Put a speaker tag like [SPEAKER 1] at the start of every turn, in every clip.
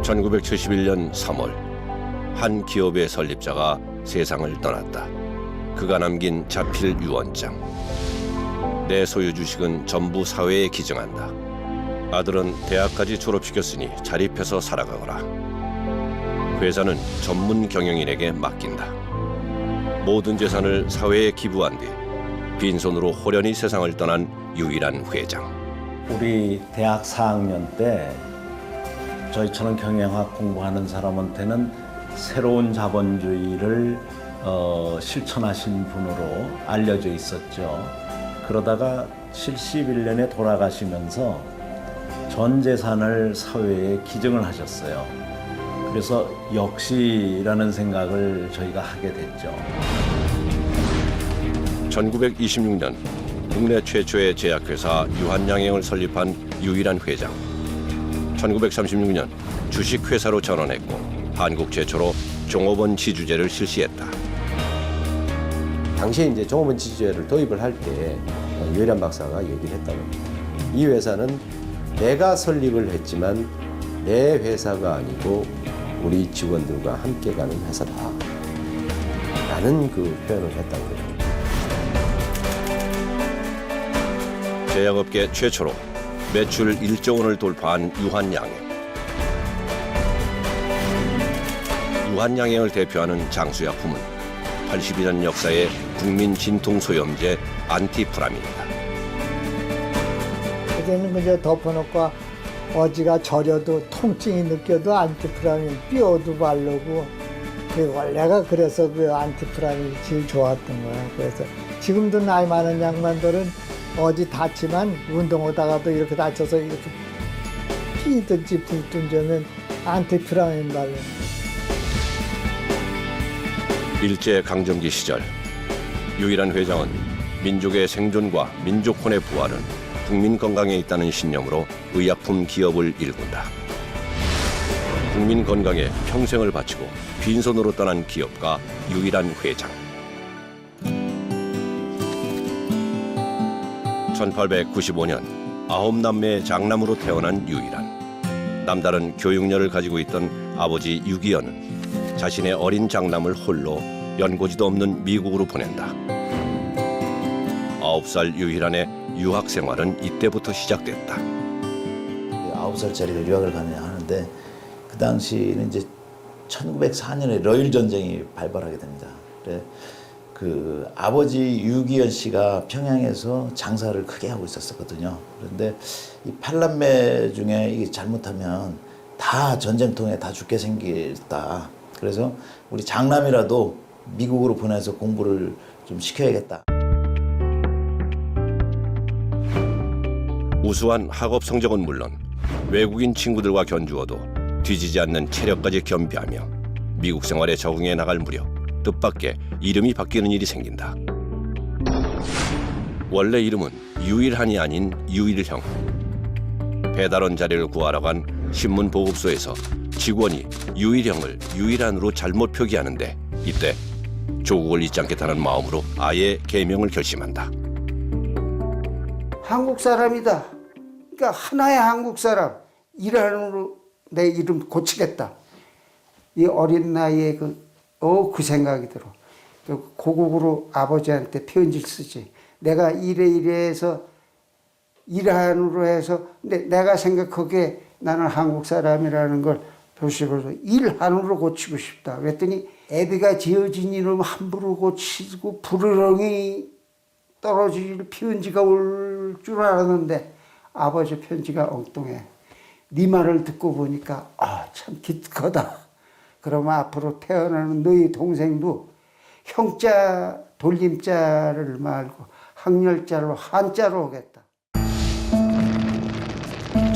[SPEAKER 1] 1971년 3월 한 기업의 설립자가 세상을 떠났다. 그가 남긴 자필 유언장. 내 소유 주식은 전부 사회에 기증한다. 아들은 대학까지 졸업시켰으니 자립해서 살아가거라. 회사는 전문 경영인에게 맡긴다. 모든 재산을 사회에 기부한 뒤 빈손으로 호련히 세상을 떠난 유일한 회장.
[SPEAKER 2] 우리 대학 4학년 때 저희처럼 경영학 공부하는 사람한테는 새로운 자본주의를 실천하신 분으로 알려져 있었죠. 그러다가 71년에 돌아가시면서 전 재산을 사회에 기증을 하셨어요. 그래서 역시라는 생각을 저희가 하게 됐죠.
[SPEAKER 1] 1926년 국내 최초의 제약회사 유한양행을 설립한 유일한 회장. 1936년 주식회사로 전환했고 한국 최초로 종업원 지주제를 실시했다.
[SPEAKER 3] 당시에 이제 종업원 지주제를 도입을 할 때 유일한 박사가 얘기를 했다고 합니다. 이 회사는 내가 설립을 했지만 내 회사가 아니고 우리 직원들과 함께 가는 회사다 라는 그 표현을 했다고 해요.
[SPEAKER 1] 제약업계 최초로 매출 1조 원을 돌파한 유한양행. 유한양행을 대표하는 장수약품은 82년 역사의 국민 진통 소염제 안티프라민이다.
[SPEAKER 4] 그때는 그저 덮어놓고 어지가 저려도 통증이 느껴도 안티프라민 뼈도 바르고 원래가 그래서 그 안티프라민이 제일 좋았던 거야. 그래서 지금도 나이 많은 양반들은 어디 다치면 운동하다가도 이렇게 다쳐서 이렇게 피든지 붓든지 하면 안티프라민 바르는.
[SPEAKER 1] 일제강점기 시절 유일한 회장은 민족의 생존과 민족혼의 부활은 국민 건강에 있다는 신념으로 의약품 기업을 일군다. 국민 건강에 평생을 바치고 빈손으로 떠난 기업가 유일한 회장. 1895년 9남매의 장남으로 태어난 유일한. 남다른 교육열을 가지고 있던 아버지 유기현은 자신의 어린 장남을 홀로 연고지도 없는 미국으로 보낸다. 9살 유일한의 유학 생활은 이때부터 시작됐다.
[SPEAKER 5] 9살짜리가 유학을 하는데 그 당시는 이제 1904년에 러일 전쟁이 발발하게 됩니다. 그래 그 아버지 유기현 씨가 평양에서 장사를 크게 하고 있었거든요. 그런데 이 8남매 중에 이게 잘못하면 다 전쟁통에 다 죽게 생겼다. 그래서 우리 장남이라도 미국으로 보내서 공부를 좀 시켜야겠다.
[SPEAKER 1] 우수한 학업 성적은 물론 외국인 친구들과 견주어도 뒤지지 않는 체력까지 겸비하며 미국 생활에 적응해 나갈 무렵 뜻밖의 이름이 바뀌는 일이 생긴다. 원래 이름은 유일한이 아닌 유일형. 배달원 자리를 구하러 간 신문 보급소에서 직원이 유일형을 유일한으로 잘못 표기하는데 이때 조국을 잊지 않겠다는 마음으로 아예 개명을 결심한다.
[SPEAKER 6] 한국 사람이다. 그러니까 하나의 한국 사람. 일한으로 내 이름 고치겠다. 이 어린 나이에 그 생각이 들어. 고국으로 아버지한테 편지를 쓰지. 내가 이래서 일한으로 해서 근데 내가 생각하기에 나는 한국 사람이라는 걸 표시해서 일한으로 고치고 싶다. 그랬더니 애비가 지어진 이름 함부로 고치고 부르렁이 떨어질 편지가 올 줄 알았는데 아버지 편지가 엉뚱해. 네 말을 듣고 보니까 참 기특하다. 그러면 앞으로 태어나는 너희 동생도 형자 돌림자를 말고 학렬자로 한자로 오겠다.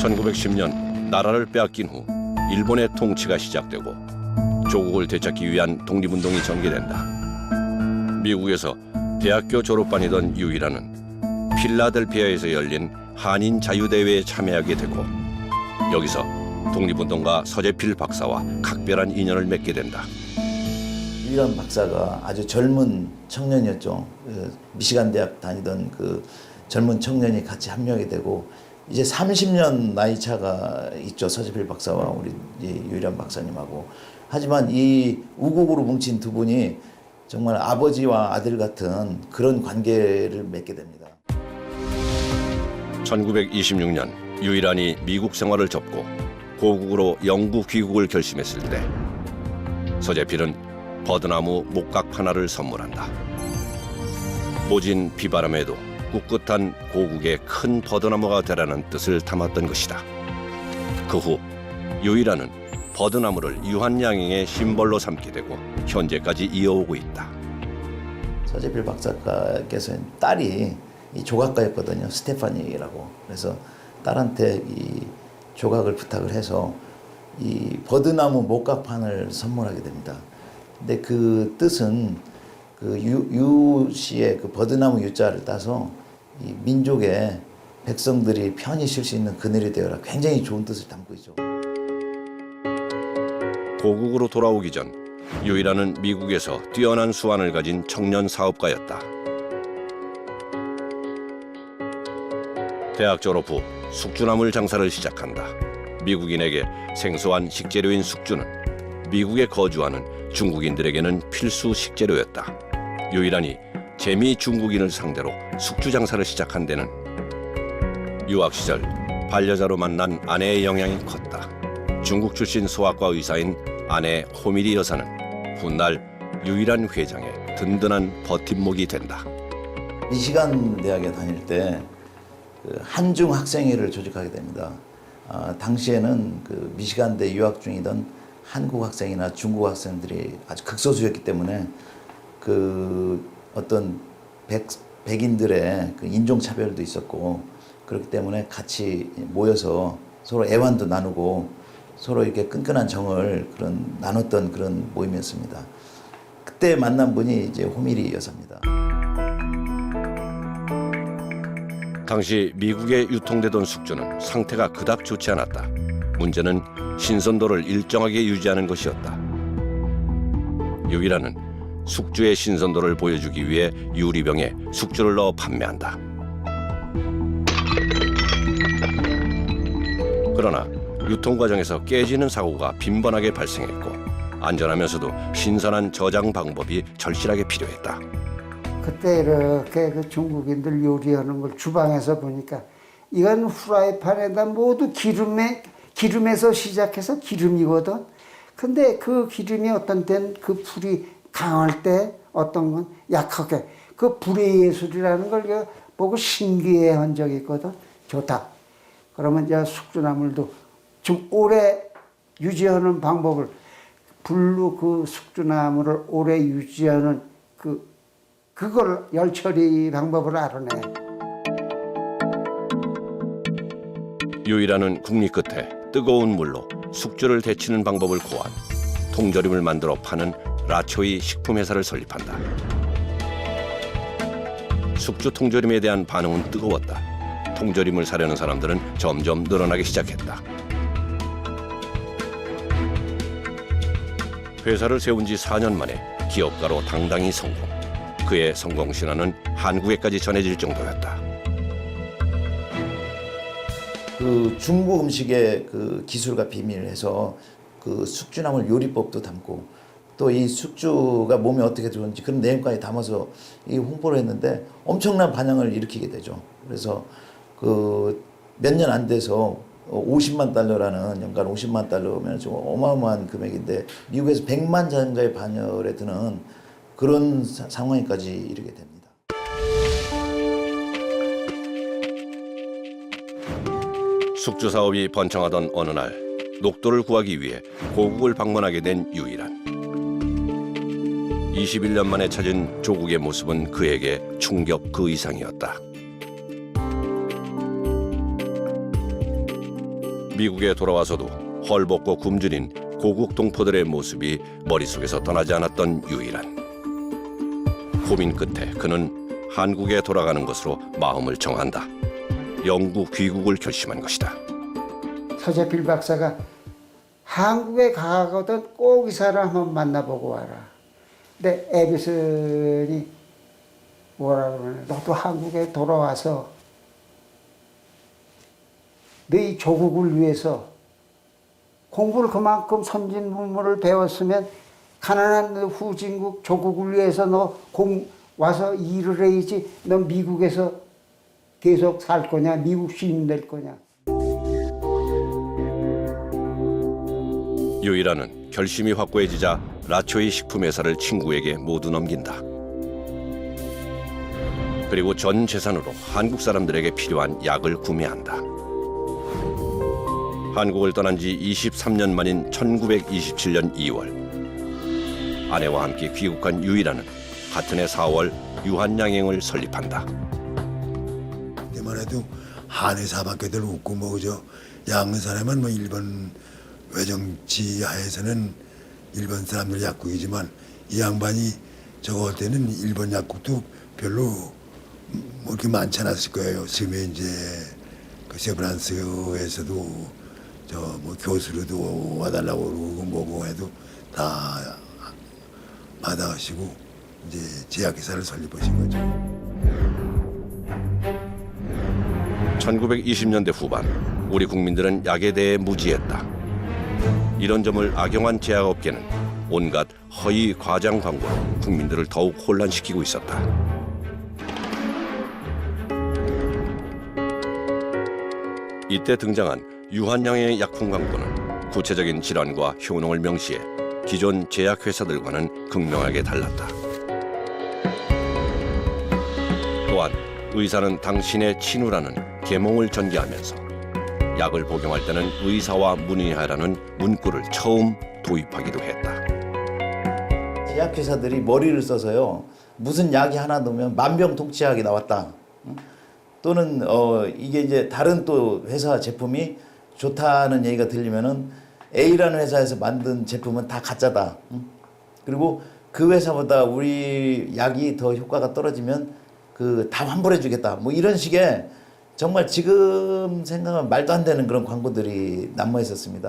[SPEAKER 1] 1910년 나라를 빼앗긴 후 일본의 통치가 시작되고 조국을 되찾기 위한 독립운동이 전개된다. 미국에서 대학교 졸업반이던 유일한은 필라델피아에서 열린 한인 자유대회에 참여하게 되고 여기서 독립운동가 서재필 박사와 각별한 인연을 맺게 된다.
[SPEAKER 5] 유일한 박사가 아주 젊은 청년이었죠. 미시간 대학 다니던 그 젊은 청년이 같이 합류하게 되고 이제 30년 나이 차가 있죠. 서재필 박사와 우리 유일한 박사님하고. 하지만 이 우곡으로 뭉친 두 분이 정말 아버지와 아들 같은 그런 관계를 맺게 됩니다.
[SPEAKER 1] 1926년 유일한이 미국 생활을 접고 고국으로 영구 귀국을 결심했을 때 서재필은 버드나무 목각 하나를 선물한다. 모진 비바람에도 꿋꿋한 고국의 큰 버드나무가 되라는 뜻을 담았던 것이다. 그 후 유일한은 버드나무를 유한양행의 심벌로 삼게 되고 현재까지 이어오고 있다.
[SPEAKER 5] 서재필 박사께서 딸이 이 조각가였거든요. 스테파니라고. 그래서 딸한테 이 조각을 부탁을 해서 이 버드나무 목각판을 선물하게 됩니다. 근데 그 뜻은 그 유 씨의 그 버드나무 유자를 따서 이 민족의 백성들이 편히 쉴 수 있는 그늘이 되어라. 굉장히 좋은 뜻을 담고 있죠.
[SPEAKER 1] 고국으로 돌아오기 전 유일한은 미국에서 뛰어난 수완을 가진 청년 사업가였다. 대학 졸업 후 숙주나물 장사를 시작한다. 미국인에게 생소한 식재료인 숙주는 미국에 거주하는 중국인들에게는 필수 식재료였다. 유일한이 재미 중국인을 상대로 숙주 장사를 시작한 데는 유학 시절 반려자로 만난 아내의 영향이 컸다. 중국 출신 소아과 의사인 아내 호미리 여사는 훗날 유일한 회장의 든든한 버팀목이 된다.
[SPEAKER 5] 미시간 대학에 다닐 때 그 한중 학생회를 조직하게 됩니다. 당시에는 그 미시간대 유학 중이던 한국 학생이나 중국 학생들이 아주 극소수였기 때문에 그 어떤 백인들의 그 인종차별도 있었고 그렇기 때문에 같이 모여서 서로 애환도 나누고 서로 이렇게 끈끈한 정을 나눴던 그런 모임이었습니다. 그때 만난 분이 이제 호미리 여사입니다.
[SPEAKER 1] 당시 미국에 유통되던 숙주는 상태가 그닥 좋지 않았다. 문제는 신선도를 일정하게 유지하는 것이었다. 유일한은 숙주의 신선도를 보여주기 위해 유리병에 숙주를 넣어 판매한다. 그러나 유통 과정에서 깨지는 사고가 빈번하게 발생했고 안전하면서도 신선한 저장 방법이 절실하게 필요했다.
[SPEAKER 6] 그때 이렇게 그 중국인들 요리하는 걸 주방에서 보니까 이건 후라이팬에다 모두 기름에서 시작해서 기름이거든. 근데 그 기름이 어떤 때는 그 불이 강할 때 어떤 건 약하게 그 불의 예술이라는 걸 보고 신기해한 적이 있거든. 좋다. 그러면 이제 숙주나물도 좀 오래 유지하는 방법을 불로 그 숙주나물을 오래 유지하는 그걸 열처리 방법을 알아내.
[SPEAKER 1] 유일한은 국리 끝에 뜨거운 물로 숙주를 데치는 방법을 고안 통조림을 만들어 파는 라초이 식품회사를 설립한다. 숙주 통조림에 대한 반응은 뜨거웠다. 통조림을 사려는 사람들은 점점 늘어나기 시작했다. 회사를 세운 지 4년 만에 기업가로 당당히 성공. 그의 성공 신화는 한국에까지 전해질 정도였다.
[SPEAKER 5] 그 중국 음식의 그 기술과 비밀을 해서 그 숙주나물 요리법도 담고 또 이 숙주가 몸에 어떻게 좋은지 그런 내용까지 담아서 이 홍보를 했는데 엄청난 반향을 일으키게 되죠. 그래서 그 몇 년 안 돼서 50만 달러라는 연간 50만 달러면 좀 어마어마한 금액인데 미국에서 100만 자동차의 반열에 드는 그런 상황까지 이르게 됩니다.
[SPEAKER 1] 숙주 사업이 번창하던 어느 날 녹도를 구하기 위해 고국을 방문하게 된 유일한. 21년 만에 찾은 조국의 모습은 그에게 충격 그 이상이었다. 미국에 돌아와서도 헐벗고 굶주린 고국 동포들의 모습이 머릿속에서 떠나지 않았던 유일한. 고민 끝에 그는 한국에 돌아가는 것으로 마음을 정한다. 영구 귀국을 결심한 것이다.
[SPEAKER 6] 서재필 박사가 한국에 가거든 꼭 이 사람 한번 만나보고 와라. 근데 에디슨이 뭐라 그러냐, 너도 한국에 돌아와서 너희 조국을 위해서 공부를 그만큼 선진문물을 배웠으면 가난한 후진국 조국을 위해서 너 와서 일을 해야지. 너 미국에서 계속 살 거냐? 미국 시민 될 거냐?
[SPEAKER 1] 유이라는 결심이 확고해지자 라초이 식품회사를 친구에게 모두 넘긴다. 그리고 전 재산으로 한국 사람들에게 필요한 약을 구매한다. 한국을 떠난 지 23년 만인 1927년 2월 아내와 함께 귀국한 유이라는 같은 해 4월 유한양행을 설립한다.
[SPEAKER 7] 그때만 해도 한의사밖에들 없고 뭐 그저 양의사라면 뭐 일본 외정치 하에서는 일본 사람들 약국이지만 이 양반이 저거 할 때는 일본 약국도 별로 뭐 이렇게 많지 않았을 거예요. 지금에 이제 그 세브란스에서도 저 뭐 교수로도 와달라고 그러고 뭐고 해도 다 받아가시고 이제 제약회사를 설립하신 거죠.
[SPEAKER 1] 1920년대 후반 우리 국민들은 약에 대해 무지했다. 이런 점을 악용한 제약업계는 온갖 허위 과장 광고로 국민들을 더욱 혼란시키고 있었다. 이때 등장한 유한양의 약품 광고는 구체적인 질환과 효능을 명시해 기존 제약회사들과는 극명하게 달랐다. 또한 의사는 당신의 친우라는 계몽을 전개하면서 약을 복용할 때는 의사와 문의하라는 문구를 처음 도입하기도 했다.
[SPEAKER 5] 제약회사들이 머리를 써서요. 무슨 약이 하나 넣으면 만병통치약이 나왔다. 또는 이게 이제 다른 또 회사 제품이 좋다는 얘기가 들리면은 A라는 회사에서 만든 제품은 다 가짜다. 그리고 그 회사보다 우리 약이 더 효과가 떨어지면 그 다 환불해주겠다. 뭐 이런 식의 정말 지금 생각하면 말도 안 되는 그런 광고들이 난무해 있었습니다.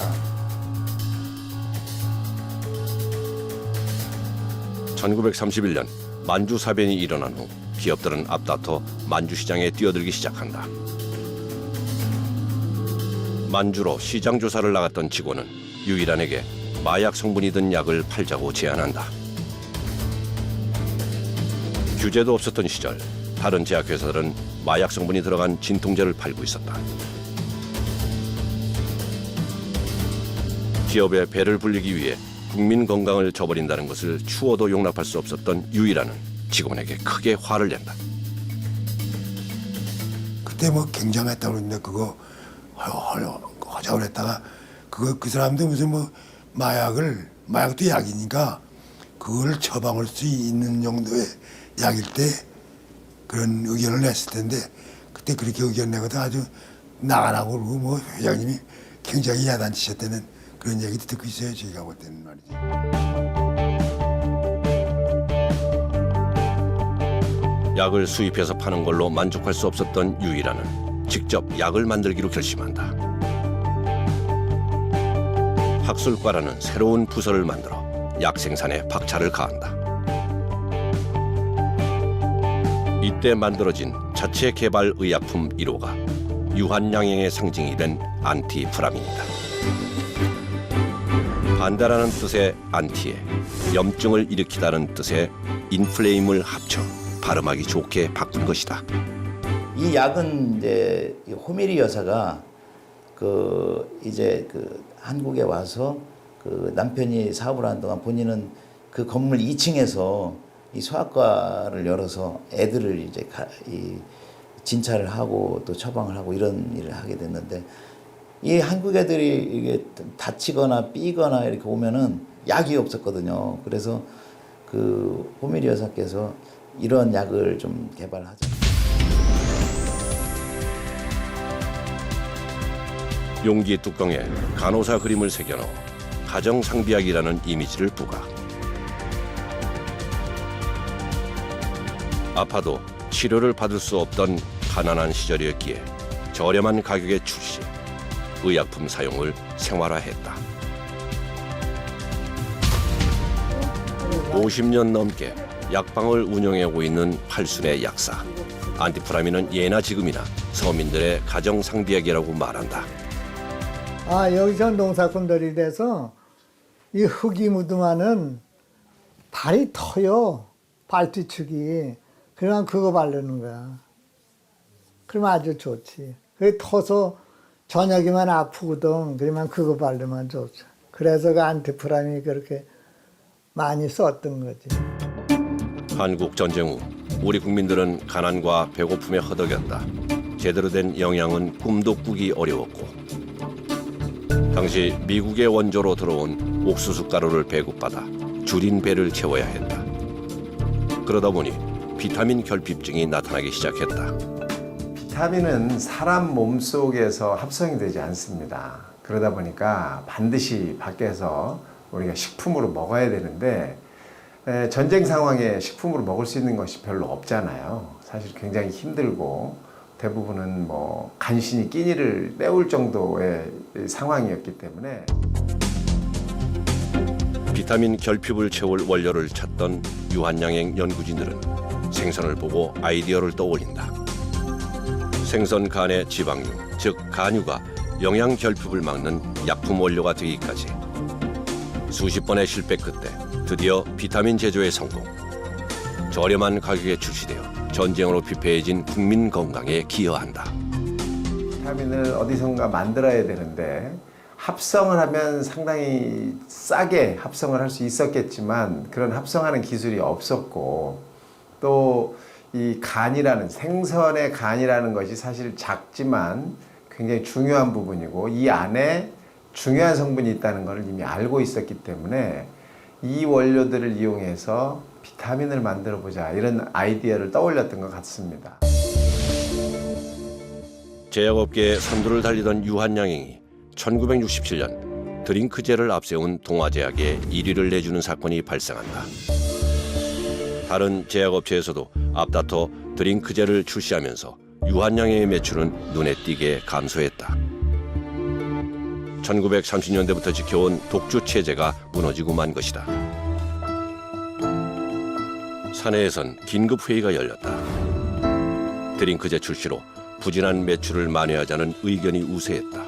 [SPEAKER 1] 1931년 만주 사변이 일어난 후 기업들은 앞다퉈 만주 시장에 뛰어들기 시작한다. 만주로 시장 조사를 나갔던 직원은 유일한에게 마약 성분이 든 약을 팔자고 제안한다. 규제도 없었던 시절 다른 제약회사들은 마약 성분이 들어간 진통제를 팔고 있었다. 기업의 배를 불리기 위해 국민 건강을 저버린다는 것을 추워도 용납할 수 없었던 유이라는 직원에게 크게 화를 낸다.
[SPEAKER 7] 그때 뭐 굉장했다고 그러는데 그거 허자고 그랬다가 그 사람도 무슨 뭐 마약도 약이니까 그걸 처방할 수 있는 정도의 약일 때 그런 의견을 냈을 텐데 그때 그렇게 의견 내거든 아주 나가라고 그러고 뭐 회장님이 굉장히 야단치셨다는 그런 얘기도 듣고 있어요. 저희가 볼 때는 말이죠.
[SPEAKER 1] 약을 수입해서 파는 걸로 만족할 수 없었던 유이라는 직접 약을 만들기로 결심한다. 학술과라는 새로운 부서를 만들어 약 생산에 박차를 가한다. 이때 만들어진 자체 개발 의약품 1호가 유한양행의 상징이 된 안티프라민이다. 반대라는 뜻의 안티에 염증을 일으키다는 뜻의 인플레임을 합쳐 발음하기 좋게 바꾼 것이다.
[SPEAKER 5] 이 약은 이제 호미리 여사가 이제 한국에 와서 남편이 사업을 하는 동안 본인은 그 건물 2층에서 이 소아과를 열어서 애들을 이제 진찰을 하고 또 처방을 하고 이런 일을 하게 됐는데 이 한국 애들이 이게 다치거나 삐거나 이렇게 오면은 약이 없었거든요. 그래서 그 호미리 여사께서 이런 약을 좀 개발하자.
[SPEAKER 1] 용기 뚜껑에 간호사 그림을 새겨넣어 가정상비약이라는 이미지를 부각. 아파도 치료를 받을 수 없던 가난한 시절이었기에 저렴한 가격에 출시, 의약품 사용을 생활화했다. 50년 넘게 약방을 운영해오고 있는 팔순의 약사. 안티프라민은 예나 지금이나 서민들의 가정 상비약이라고 말한다.
[SPEAKER 4] 아, 여기서 농사꾼들이 돼서 이 흙이 묻으면은 발이 터요. 발뒤축이. 그러면 그거 바르는 거야. 그러면 아주 좋지. 그게 터서 저녁이면 아프거든. 그러면 그거 바르면 좋죠. 그래서 그 안티프람이 그렇게 많이 썼던 거지.
[SPEAKER 1] 한국 전쟁 후 우리 국민들은 가난과 배고픔에 허덕였다. 제대로 된 영양은 꿈도 꾸기 어려웠고 당시 미국의 원조로 들어온 옥수수 가루를 배급받아 줄인 배를 채워야 했다. 그러다 보니 비타민 결핍증이 나타나기 시작했다.
[SPEAKER 3] 비타민은 사람 몸속에서 합성이 되지 않습니다. 그러다 보니까 반드시 밖에서 우리가 식품으로 먹어야 되는데 전쟁 상황에 식품으로 먹을 수 있는 것이 별로 없잖아요. 사실 굉장히 힘들고 대부분은 뭐 간신히 끼니를 때울 정도의 상황이었기 때문에
[SPEAKER 1] 비타민 결핍을 채울 원료를 찾던 유한양행 연구진들은 생선을 보고 아이디어를 떠올린다. 생선 간의 지방류, 즉 간유가 영양 결핍을 막는 약품 원료가 되기까지 수십 번의 실패 끝에 드디어 비타민 제조에 성공. 저렴한 가격에 출시되어 전쟁으로 피폐해진 국민 건강에 기여한다.
[SPEAKER 3] 비타민을 어디선가 만들어야 되는데 합성을 하면 상당히 싸게 합성을 할 수 있었겠지만 그런 합성하는 기술이 없었고 또 이 간이라는 생선의 간이라는 것이 사실 작지만 굉장히 중요한 부분이고 이 안에 중요한 성분이 있다는 것을 이미 알고 있었기 때문에 이 원료들을 이용해서 비타민을 만들어 보자 이런 아이디어를 떠올렸던 것 같습니다.
[SPEAKER 1] 제약업계의 선두를 달리던 유한양행이 1967년 드링크제를 앞세운 동아제약에 1위를 내주는 사건이 발생한다. 다른 제약업체에서도 앞다퉈 드링크제를 출시하면서 유한양행의 매출은 눈에 띄게 감소했다. 1930년대부터 지켜온 독주 체제가 무너지고 만 것이다. 사내에선 긴급 회의가 열렸다. 드링크제 출시로 부진한 매출을 만회하자는 의견이 우세했다.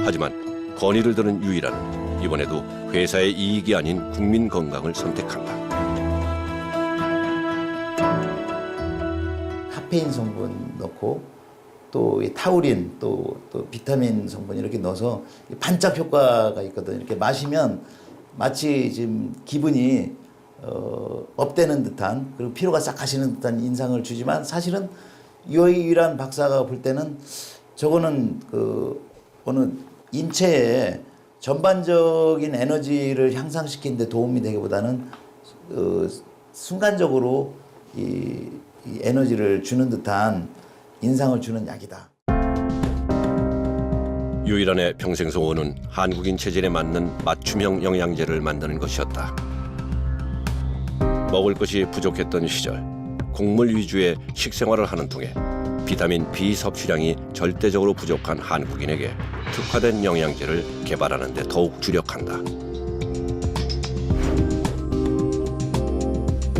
[SPEAKER 1] 하지만 건의를 들은 유일한은 이번에도 회사의 이익이 아닌 국민 건강을 선택한다.
[SPEAKER 5] 카페인 성분 넣고 또 이 타우린 또 비타민 성분 이렇게 넣어서 반짝 효과가 있거든. 이렇게 마시면 마치 지금 기분이 업되는 듯한 그리고 피로가 싹 가시는 듯한 인상을 주지만 사실은 유일한 박사가 볼 때는 저거는 그 어느 인체에 전반적인 에너지를 향상시키는 데 도움이 되기보다는 순간적으로 이 에너지를 주는 듯한 인상을 주는 약이다.
[SPEAKER 1] 유일한의 평생 소원은 한국인 체질에 맞는 맞춤형 영양제를 만드는 것이었다. 먹을 것이 부족했던 시절 곡물 위주의 식생활을 하는 통에 비타민 B 섭취량이 절대적으로 부족한 한국인에게 특화된 영양제를 개발하는 데 더욱 주력한다.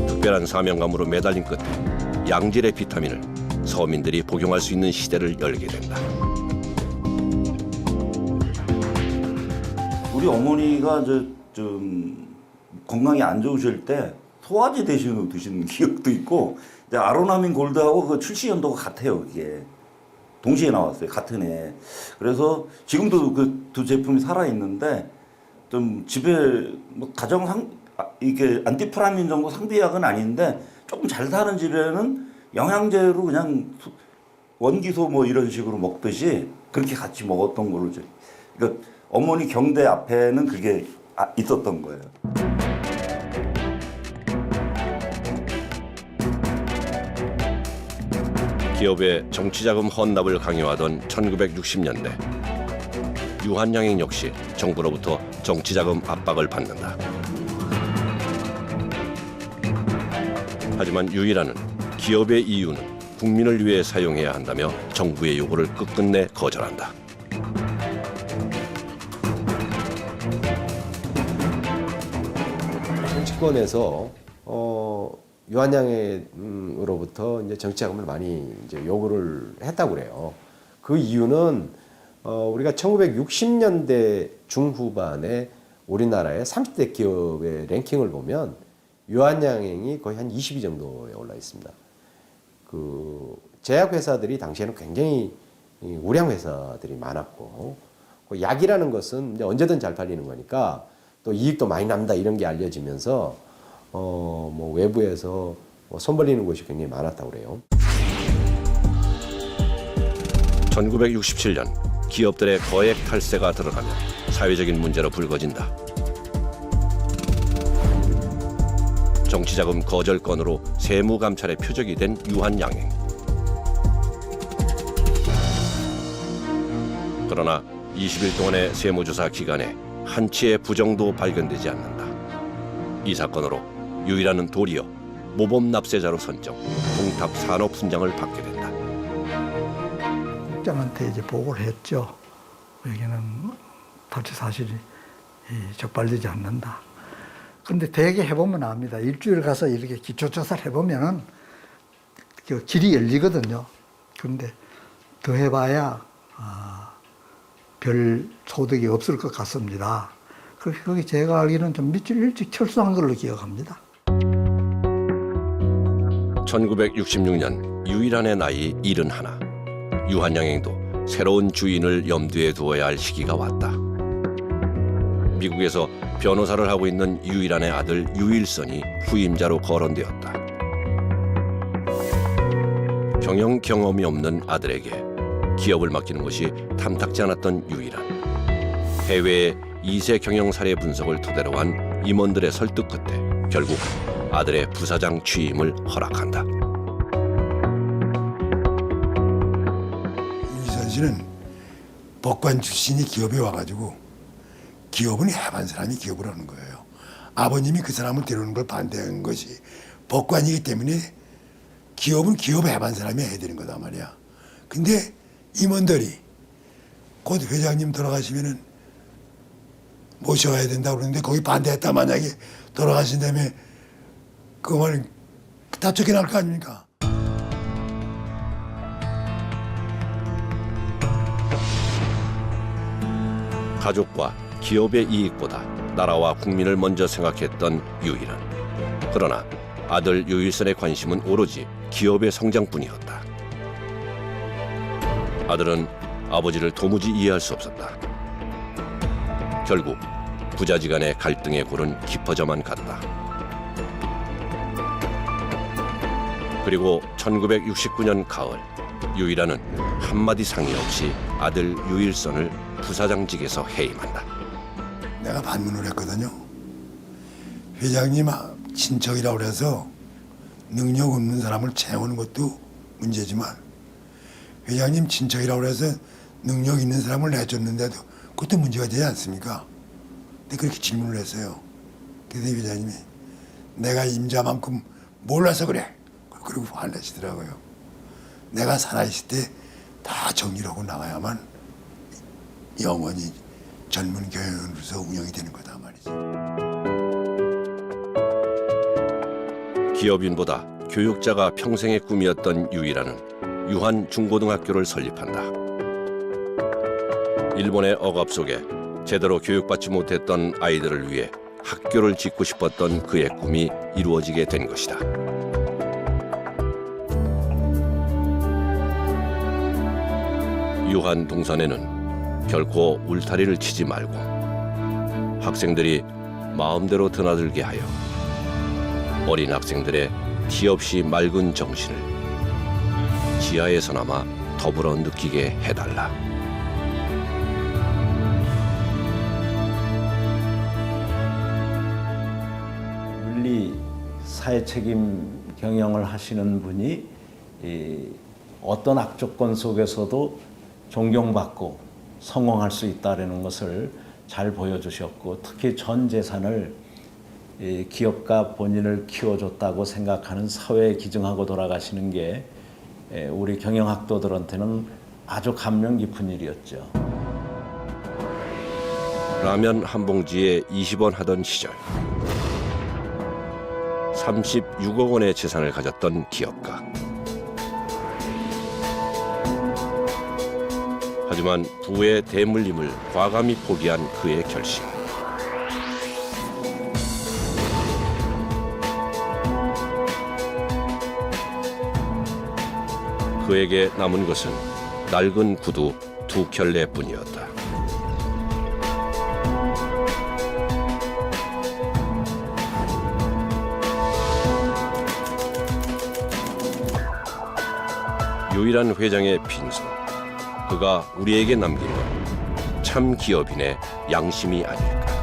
[SPEAKER 1] 특별한 사명감으로 매달린 끝에 양질의 비타민을 서민들이 복용할 수 있는 시대를 열게 된다.
[SPEAKER 8] 우리 어머니가 좀 건강이 안 좋으실 때 소화제 대신으로 드시는 기억도 있고 아로나민 골드하고 그 출시 연도가 같아요. 이게 동시에 나왔어요. 같은 해. 그래서 지금도 그 두 제품이 살아 있는데 좀 집에 뭐 이게 안티프라민 정도 상비약은 아닌데 조금 잘 사는 집에는 영양제로 그냥 원기소 뭐 이런 식으로 먹듯이 그렇게 같이 먹었던 걸로 그러니까 어머니 경대 앞에는 그게 있었던 거예요.
[SPEAKER 1] 기업의 정치자금 헌납을 강요하던 1960년대 유한양행 역시 정부로부터 정치자금 압박을 받는다. 하지만 유일한은 기업의 이유는 국민을 위해 사용해야 한다며 정부의 요구를 끝끝내 거절한다.
[SPEAKER 3] 정치권에서 유한양으로부터 이제 정치자금을 많이 이제 요구를 했다고 그래요. 그 이유는 우리가 1960년대 중후반에 우리나라의 30대 기업의 랭킹을 보면 유한양행이 거의 한 20위 정도에 올라 있습니다. 그 제약회사들이 당시에는 굉장히 우량 회사들이 많았고, 그 약이라는 것은 이제 언제든 잘 팔리는 거니까 또 이익도 많이 납니다 이런 게 알려지면서 뭐 외부에서 손 벌리는 곳이 굉장히 많았다고 그래요.
[SPEAKER 1] 1967년 기업들의 거액 탈세가 들어가면 사회적인 문제로 불거진다. 정치자금 거절 건으로 세무감찰의 표적이 된 유한양행. 그러나 20일 동안의 세무조사 기간에 한치의 부정도 발견되지 않는다. 이 사건으로 유일하는 도리어 모범 납세자로 선정, 동탑 산업 훈장을 받게 된다.
[SPEAKER 9] 국장한테 이제 보고를 했죠. 여기는 탈취 사실이 적발되지 않는다. 그런데 대개 해보면 압니다. 일주일 가서 이렇게 기초조사를 해보면은 그 길이 열리거든요. 그런데 더 해봐야 별 소득이 없을 것 같습니다. 거기 제가 알기로는 좀 며칠 일찍 철수한 걸로 기억합니다.
[SPEAKER 1] 1966년 유일한의 나이 71. 유한양행도 새로운 주인을 염두에 두어야 할 시기가 왔다. 미국에서 변호사를 하고 있는 유일한의 아들 유일선이 후임자로 거론되었다. 경영 경험이 없는 아들에게 기업을 맡기는 것이 탐탁지 않았던 유일한. 해외의 2세 경영 사례 분석을 토대로 한 임원들의 설득 끝에 결국 아들의 부사장 취임을 허락한다.
[SPEAKER 7] 유일선 씨는 법관 출신이 기업에 와가지고 기업은 해반 사람이 기업을 하는 거예요. 아버님이 그 사람을 데려오는 걸 반대한 것이 법관이기 때문에 기업은 기업 해반 사람이 해야 되는 거다 말이야. 근데 임원들이 곧 회장님 돌아가시면은 모셔와야 된다고 그러는데 거기 반대했다 만약에 돌아가신 다음에 그거는 답답하게 날 거 아닙니까?
[SPEAKER 1] 가족과 기업의 이익보다 나라와 국민을 먼저 생각했던 유일한. 그러나 아들 유일선의 관심은 오로지 기업의 성장뿐이었다. 아들은 아버지를 도무지 이해할 수 없었다. 결국 부자지간의 갈등의 골은 깊어져만 갔다. 그리고 1969년 가을, 유일한은 한마디 상의 없이 아들 유일선을 부사장직에서 해임한다.
[SPEAKER 7] 내가 반문을 했거든요. 회장님 친척이라고 그래서 능력 없는 사람을 채우는 것도 문제지만 회장님 친척이라고 해서 능력 있는 사람을 내줬는데도 그것도 문제가 되지 않습니까? 근데 그렇게 질문을 했어요. 그래서 회장님이 내가 임자만큼 몰라서 그래. 그리고 화내시더라고요. 내가 살아있을 때 다 정리를 하고 나가야만 영원히 젊은 교회로서 운영이 되는 거다 말이지.
[SPEAKER 1] 기업인보다 교육자가 평생의 꿈이었던 유일한은 유한 중고등학교를 설립한다. 일본의 억압 속에 제대로 교육받지 못했던 아이들을 위해 학교를 짓고 싶었던 그의 꿈이 이루어지게 된 것이다. 유한 동산에는 결코 울타리를 치지 말고 학생들이 마음대로 드나들게 하여 어린 학생들의 티 없이 맑은 정신을 지하에서나마 더불어 느끼게 해달라.
[SPEAKER 2] 윤리 사회 책임 경영을 하시는 분이 어떤 악조건 속에서도 존경받고 성공할 수 있다는 것을 잘 보여주셨고, 특히 전 재산을 기업가 본인을 키워줬다고 생각하는 사회에 기증하고 돌아가시는 게 우리 경영학도들한테는 아주 감명 깊은 일이었죠. 라면 한 봉지에 20원 하던 시절,
[SPEAKER 1] 36억 원의 재산을 가졌던 기업가. 하지만 부의 대물림을 과감히 포기한 그의 결심. 그에게 남은 것은 낡은 구두 2켤레뿐이었다. 유일한 회장의 빈손. 그가 우리에게 남긴 건 참 기업인의 양심이 아닐까.